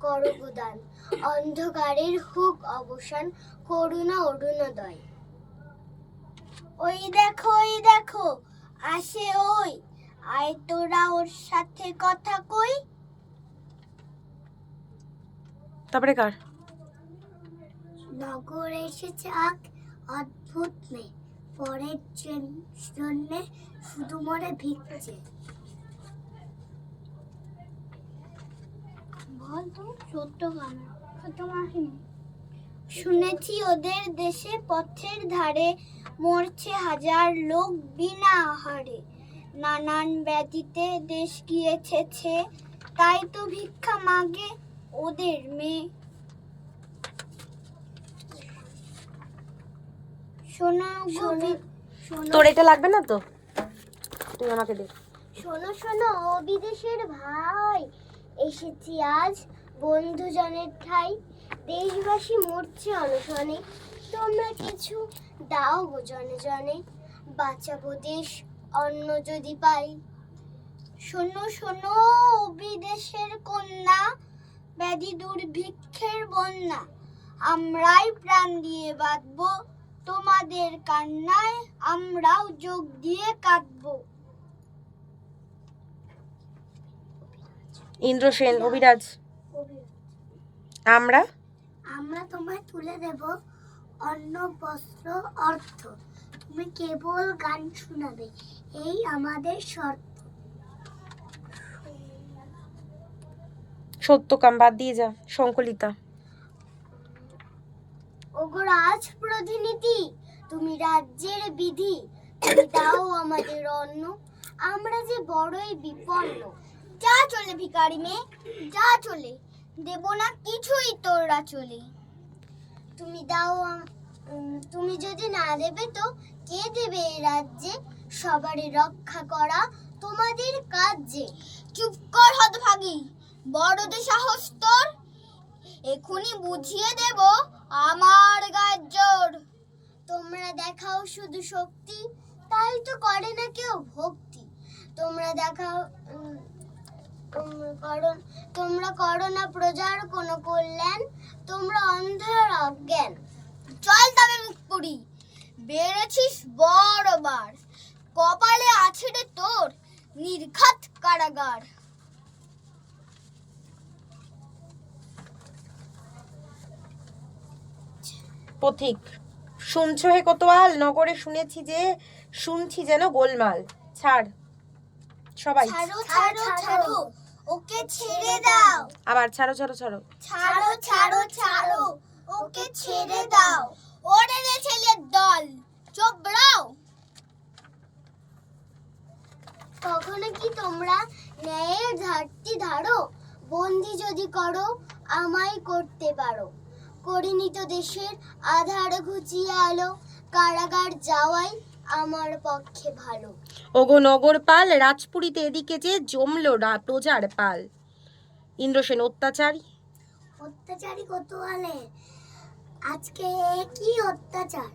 করো গোদান, অন্ধকারের হোক অবসান, করুণা অরুণোদয়। ওই দেখো আসে ওই, আয় তোরা ওর সাথে কথা কই। তারপরে কার? নগর এসেছে এক অদ্ভুত মেয়ে, পরের জন্যে শুধু মরে ভিক্ষে। বল তো সত্য গান শুনেছি ওদের দেশে পথের ধারে মরছে হাজার লোক বিনা আহারে, নানান ব্যাধিতে দেশ গিয়েছে, তাই তো ভিক্ষা মাগে ওদের মেয়ে। শোনো তোর এটা লাগবে না তো, তুই আমাকে দে। শোনো ও বিদেশের ভাই, এসেছি আজ বন্ধুজনের ঠাই, দেশবাসী মরছে অনশনে, তোমরা কিছু দাও গো জনে জনে, বাঁচাবো দেশ অন্ন যদি পাই। শোনো বিদেশের কন্যা, ব্যাধি দুর্ভিক্ষের বন্যা, আমরাই প্রাণ দিয়ে বাঁধবো, তোমাদের কান্নায় আমরাও যোগ দিয়ে কাঁদবো। ইন্দ্রসেন, অভিরাজ। আমরা তোমায় তুলে দেব অন্ন বস্ত্র অর্থ, তুমি কেবল গান শোনাবে, এই আমাদের শর্ত। সত্যকাম বাদ দিয়ে যা। সংকলিতা। ওগো রাজ প্রতিনিধি, তুমি রাজ্যের বিধি, তুমি দাও আমাদের অন্ন, আমরা যে বড়ই বিপন্ন। যা চলে ভিখারি মেয়ে, যা চলে, দেব না কিছুই তোরা চলে। তুমি দাও তুমি যদি না দেবে তো কে দেবে এই রাজ্যে, সবারই রক্ষা করা তোমাদের কাজ যে। চুপ কর হতভাগী, বড় সাহস তোর, এখনই বুঝিয়ে দেব আমার গায়ের জোর। তোমরা দেখাও শুধু শক্তি, তাই তো করে না কেউ ভক্তি। তোমরা দেখাও তোমরা করো না প্রজার কোনো কল্যাণ, তোমরা অন্ধার অজ্ঞান। চল তবে মুখ পুরি, বেড়েছিস বড়বার, কপালে আছে রে তোর নির্ঘাত কারাগার। পথিক। শুনছো হে কোতোয়াল, নগরে শুনছি যেন গোলমাল। ছাড় সবাই, ছাড়ো ওকে ছেড়ে দাও। আবার ছাড়ো। ছাড়ো ওকে ছেড়ে দাও। ওরে রে ছেলের দল, চোবড়াও। কখনো কি তোমরা ন্যায়ের ঘাটতি ধারো, বন্দি যদি করো আমায় করতে পারো। করিনি তো দেশের আধার ঘুচিয়ে আলো, কারাগার যাওয়াই আমার পক্ষে ভালো। ওগো নগরপাল, রাজপুরীতে এদিকে যে জমলো প্রজার পাল। ইন্দ্রসেন। অত্যাচারী কোতোয়ালে, আজকে কি অত্যাচার,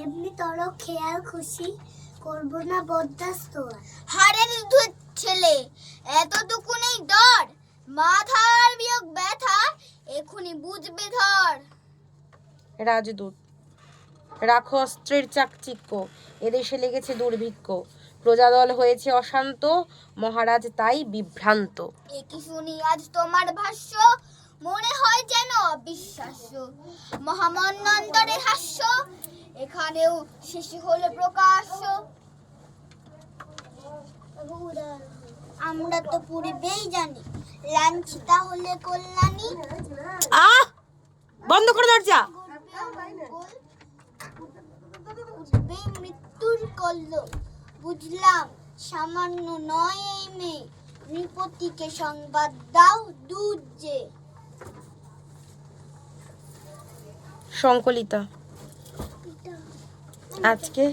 এমনি তোর খেয়াল খুশি করব না বরদাস্ত। হাড়ের দুধ ছেলে, এতটুকু নেই ডর, মাথার বিয়োগ ব্যথা এখনি বুঝবে ধর। রাজদূত। রাখো অস্ত্রের চাকচিক্য, এদেশে লেগেছে দুর্ভিক্ষ, প্রজাদল হয়েছে অশান্ত, মহারাজ তাই বিভ্রান্ত। কি শুনি আজ তোমার ভাষ্য, মনে হয় যেন অবিশ্বাস্য, মহামন্বন্তরের হাস্য এখানেও শেষ হলো প্রকাশ্য। আমরা তো পূর্বেই জানি, লাঞ্ছিতা হলে কল্যাণী। বন্ধ করে দরজা। মৃত্যুর কল্ল বুঝলাম সামান্য নয় এই মেয়ে, নৃপতিকে সংবাদ দাও দুধ যে। সংকলিতা। আজকে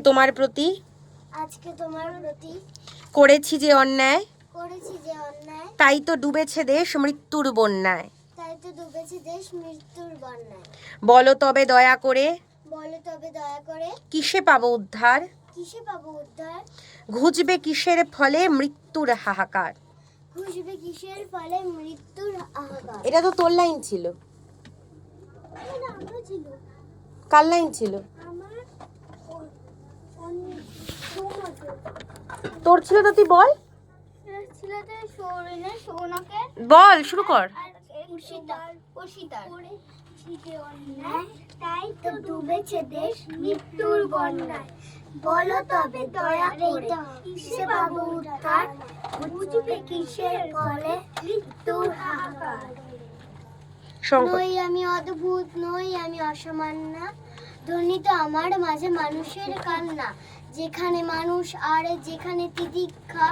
তোমার প্রতি করেছি যে অন্যায়, তাই তো ডুবেছে দেশ মৃত্যুর বন্যায়। বলো তবে দয়া করে, কিসে পাবো উদ্ধার, কিসে পাবো উদ্ধার? ঘুচবে কিসের ফলে মৃত্যুর হাহাকার। ঘুষবে কিসের ফলে মৃত্যুর আহাকার। এটা তো তোর লাইন ছিল। এটা আমার ছিল। কার লাইন ছিল? আমার তোর ছিল তো, তুই বল। ছিল তো সৌরনে সৌনকে বল, শুরু কর। আর তাই তো ডুবেছে দেশ মৃত্যুর বন্যায়। বলো তবে দয়া করে কিসে পাবো উদ্ধার? বুঝবে কিসের ফলে মৃত্যুর হাহাকার। নই আমি অদ্ভুত, নই আমি অসামান্য, ধ্বনিত আমার মাঝে মানুষের কান্না। যেখানে মানুষ আর যেখানে তিতিক্ষা,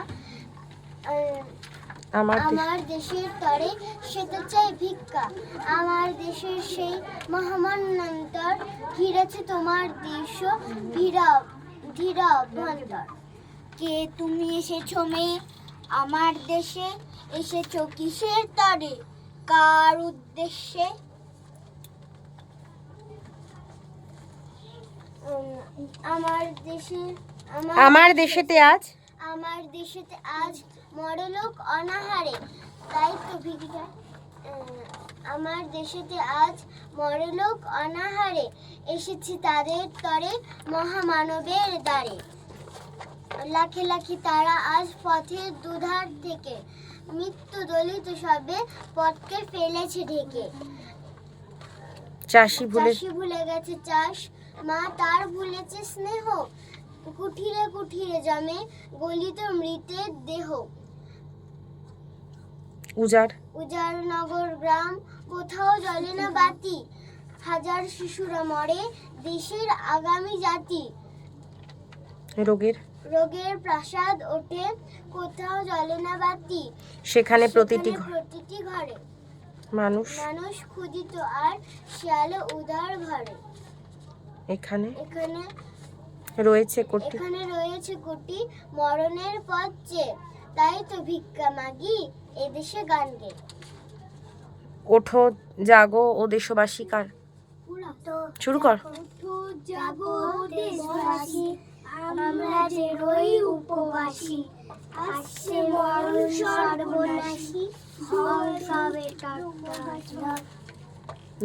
আমার দেশের তরে সে তো চাই ভিক্ষা। আমার দেশের সেই মহামান্যন্তর ঘিরেছে তোমার দেশ ধীরা অভ্যন্তর। কে তুমি এসেছো মেয়ে আমার দেশে? এসেছো কিসের তরে, কার উদ্দেশ্যে? আমার দেশেতে আজ মরলোক অনাহারে। তাই তো ভিক্ষা, আমার দেশেতে আজ মরলোক অনাহারে। এসেছে তাদের তরে মহামানবের দ্বারে। লাখে লাখে তারা আজ পথের দুধার থেকে, মৃত্যু দলিত সবে পথকে ফেলেছে ঢেকে। চাষি ভুলে গেছে চাষ, মা তার ভুলেছে স্নেহ। কুঠিরে কুঠিরে জমে গলিত মৃতের দেহ। উজাড় নগর গ্রাম, কোথাও জ্বলে না বাতি। হাজার শিশুরা মরে দেশের আগামী জাতি। রোগের প্রাসাদ ওঠে, কোথাও জ্বলে না বাতি। সেখানে প্রতিটি ঘরে মানুষ ক্ষুধিত আর শিয়ালে উদার ঘরে। এখানে রয়েছে কোটি মরণের পথ চেয়ে। তাই তো ভিক্ষা মাগি এদেশে গান গে। ওঠো জাগো ও দেশবাসী, কার শুরু কর। ওঠো জাগো দেশবাসী, আমরা যে রই উপবাসী। আসছে মরণ সর্বনাশী, সবে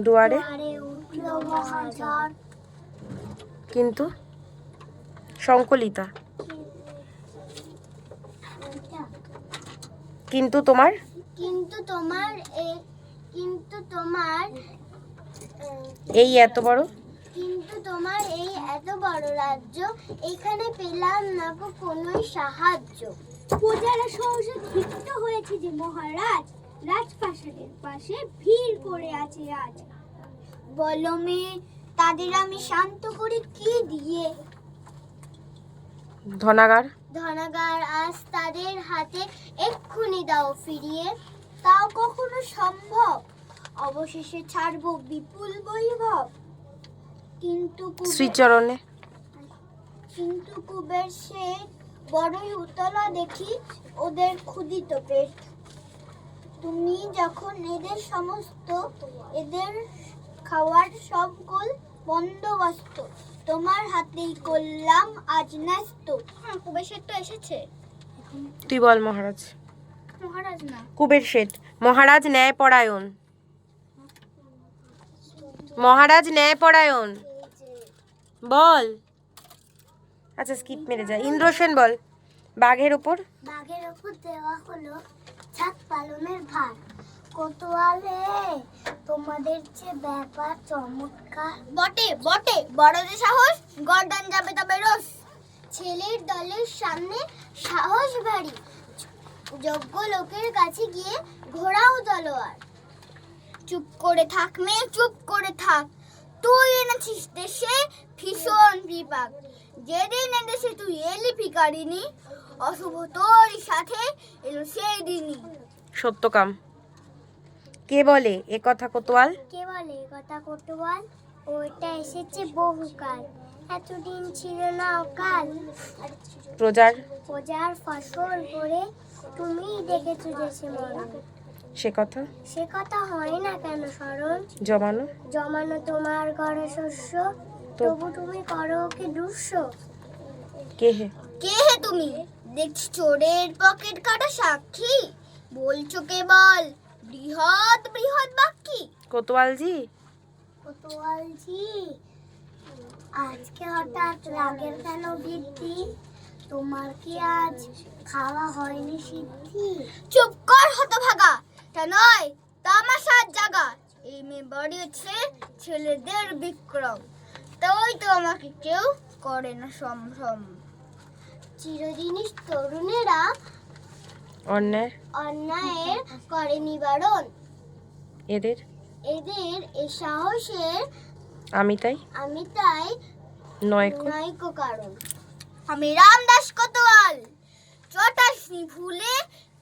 দুয়ারে উঠলো মহাঝড়। কিন্তু সংকলিতা, কিন্তু তোমার এই এত বড় রাজ্য, এখানে পেলাম না কোনো সাহায্য। প্রজারা সহসা ক্ষিপ্ত হয়েছে যে মহারাজ রাজপ্রাসাদের পাশে ভিড় করে আছে আজ। বলো মেয়ে, তাদের আমি শান্ত করি কি দিয়ে? ধনাগার আজ তাদের হাতে এক্ষুনি দাও ফিরিয়ে। তাও কখনো সম্ভব? অবশেষে ছাড়বো বিপুল বৈভব। কিন্তু শ্রীচরণে কুবের সে বড়ই উতলা দেখি ওদের ক্ষুধিত পেট। তুমি যখন এদের খাওয়ার সবগুল বন্দোবস্ত তোমার হাতেই করলাম আজ ন্যস্ত। কুবের শেঠ তো এসেছে। তুই বল। মহারাজ না, কুবের শেঠ। মহারাজ ন্যায়পরায়ণ। বল। আচ্ছা, স্কিপ মেরে যা। ইন্দ্রসেন বল। বাঘের ওপর দেওয়া হলো ছাদ পালনের ভার। কোতোয়ালে তোমাদের যে ব্যাপার চমৎকার। বটে বড় যে সাহস, গর্দান যাবে তবে রোষ। ছেলের দলের সামনে সাহস ভারী, যোগ্য লোকের কাছে গিয়ে ঘোড়াও তলোয়ার। চুপ করে থাক মেয়ে, চুপ করে থাক। তুই এনেছিস দেশে ভীষণ বিপাক। যেদিন এদেশে তুই এলি ভিখারিনী, অশুভ তোরই সাথে এলো সেই দিনই। সত্যকাম। কে বলে এ কথা কোতোয়াল? ওইটা এসেছে বহুকাল, এতদিন ছিল না অকাল। প্রজার ফসল করে তুমি দেখেছো দেশে মরণ। সে কথা হয় না কেন স্মরণ? জমানো তোমার ঘরে শস্য, তবু তুমি করো কি দুঃস্য। কে হে? কে হে তুমি? দেখছি চোরের পকেট কাটা সাক্ষী, বলছো কেবল বৃহৎ বৃহৎ বাক্যি। কোতোয়ালজি, কোতোয়ালজি, আজকে হঠাৎ রাগের কেন বৃদ্ধি? তোমার কি আজ খাওয়া হয়নি সিদ্ধি? চুপ কর হতভাগা, তা নয় তামাশার জাগা। এই মেয়ে বাড়িয়েছে ছেলেদের বিক্রম, তাই তো আমাকে কেউ করে না সম্ভ্রম। চিরদিনই তরুণেরা অন্যায়ের করে নিবারণ, এদের এই সাহসের আমি তাই নয়কো কারণ। আমি রামদাস কোতোয়াল, চটাসনি ভুলে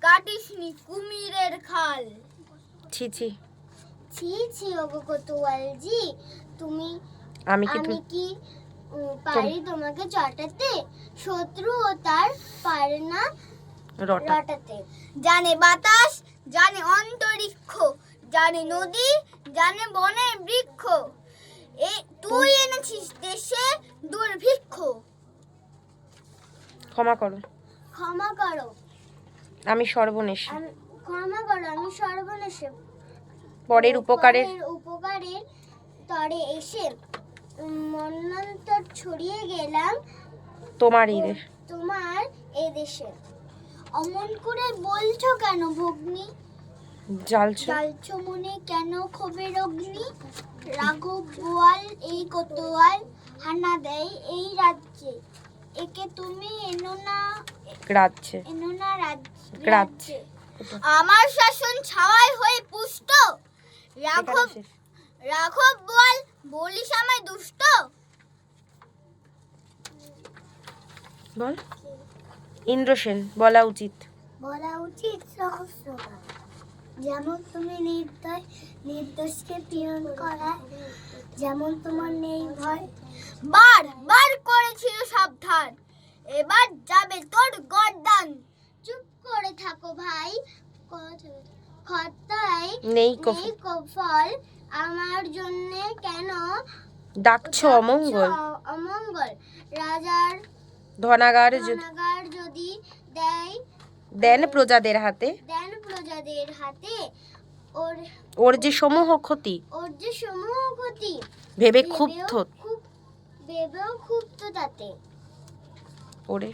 কাটিসনি কুমিরের খাল। ছি ছি, ছি ছি ওগো কোতোয়ালজি, আমি কি পারি তোমাকে চটাতে? শত্রু ও তার পারে না রটাতে। জানে বাতাস, জানে অন্তরিক্ষ, জানে নদী, জানে বনের বৃক্ষ, তুই এনেছিস দেশে দুর্ভিক্ষ। ক্ষমা করো, আমি সর্বনেশে। আমি সর্বনেশে পরের উপকারের তরে এসে মন্বন্তর ছড়িয়ে গেলাম তোমার এই দেশে। অমন করে বলছো কেন ভগ্নী? জ্বালছো মনে কেন ক্ষোভের অগ্নি? রাঘব বোয়াল এই কোতোয়াল হানা দেয় এই রাজ্যে, একে তুমি এনো না রাজ্যে। আমার শাসন ছাওয়াই হয়ে পুষ্ট, রাঘব বোয়াল বলিস আমায় দুষ্ট। বল। ইন্দ্রসেন, বলা উচিত সহস্রবার। যেমন তুমি নির্দোষকে পীড়ন করায়, যেমন তোমার নেই ভয়। বার করেছিল সাবধান, এবার যাবে তোর গর্দান। চুপ করে থাকো ভাই, খতায় নেই ফল। আমার জন্য কেন ডাকছো অমঙ্গল? রাজার ধনাগার যদি দেন প্রজাদের হাতে, ওর যে সমূহ ক্ষতি ভেবে ক্ষুব্ধ তাতে। ওরে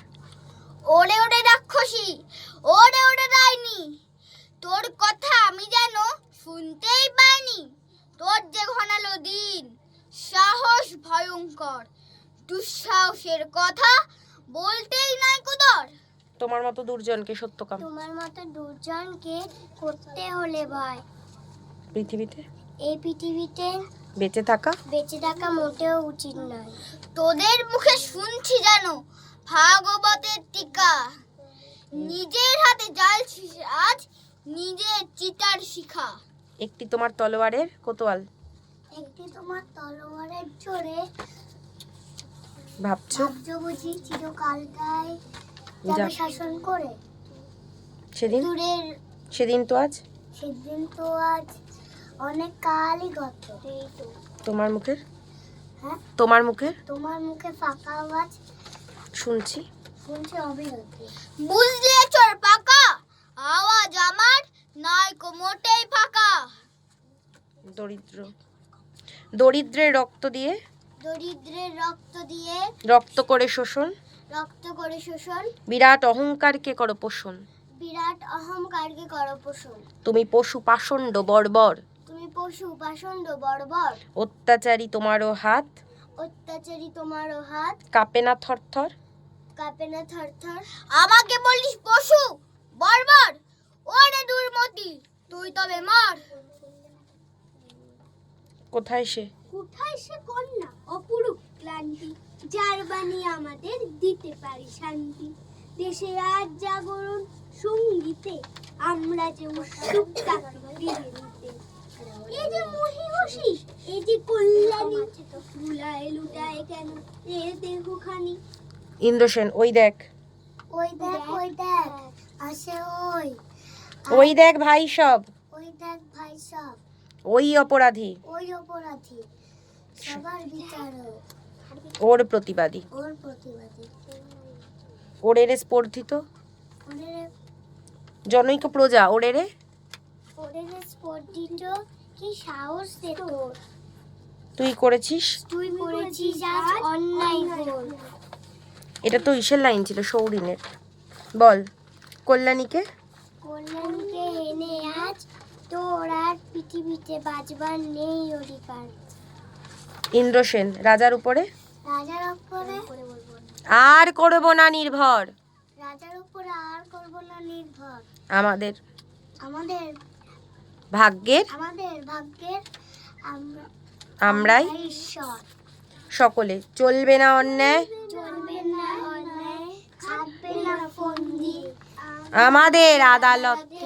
ওরে রাক্ষসী, ওরে ডাইনি, তোর কথা আমি যেন শুনতেই পাইনি। তোর যে ঘনালো দিন, সাহস ভয়ঙ্কর, দুঃসাহসের কথা বলতেই নাই কুদর। তোমার মতো দুর্জনকে করতে হলে ভয়। এই পৃথিবীতে বেঁচে থাকা মোটেও উচিত নয়। তোদের মুখে শুনছি জানো ভাগবতের টিকা, নিজের হাতে জ্বালছিস আজ নিজের চিতার শিখা। একটি তোমার তলোয়ারের কোতোয়াল, জোরে ভাবছো বুঝি চিরকালটাই যাবে শাসন করে। সেদিন তো আজ অনেক কালই গত। তোমার মুখে ফাঁকা আওয়াজ শুনছি অবিরতি। বুঝলে চোর পাকা, আওয়াজ আমার নয় মোটেই ফাঁকা। দরিদ্রের রক্ত দিয়ে রক্ত করে শোষণ, বিরাট অহংকারকে করো পোষণ। তুমি পশু পাষণ্ড বর্বর, অত্যাচারী তোমারও হাত কাঁপে না থরথর। আমাকে বলিস পশু বর্বর, ওরে দুর্মতি তুই তবে মর। কোথায় সে কন্যা অপরূপ ক্লান্তি, যার বাণী আমাদের দিতে পারি শান্তি। দেশে আজ জাগরণ সঙ্গীতে, আমরা যে উৎসুক তাকে ফিরে নিতে। এই যে মহিষী, এই যে কল্যাণী, ভুলায় লুটায় কেন এর দেহখানি। ইন্দ্রসেন, ওই দেখ আসে ওই দেখ ভাই সব, ওই অপরাধী সবার বিচারক, ওর প্রতিবাদী। ওরেরে স্পর্ধিত ওরেরে জনৈক প্রজা ওরেরে ওরেরে স্পর্ধিত কি সাহস রে তোর, তুই করেছিস। তুই করেছিস আজ অন্যায় ঘোর। এটা তো ইসের লাইন ছিল, সৌরিনের। বল কল্যাণীকে। কল্যাণীকে এনে আজ তোর আর পৃথিবীতে বাঁচবার নেই অধিকার। ইন্দ্রসেন রাজার উপরে রাজার উপরে আর করব না নির্ভর, রাজার উপরে আর করব না নির্ভর। আমাদের আমাদের ভাগ্যের ভাগ্যের আমরাই ঈশ্বর। সকলে চলবে না অন্যায়, চলবে না অন্যায়, খাটবে না ফন্দি, আমাদের আদালতে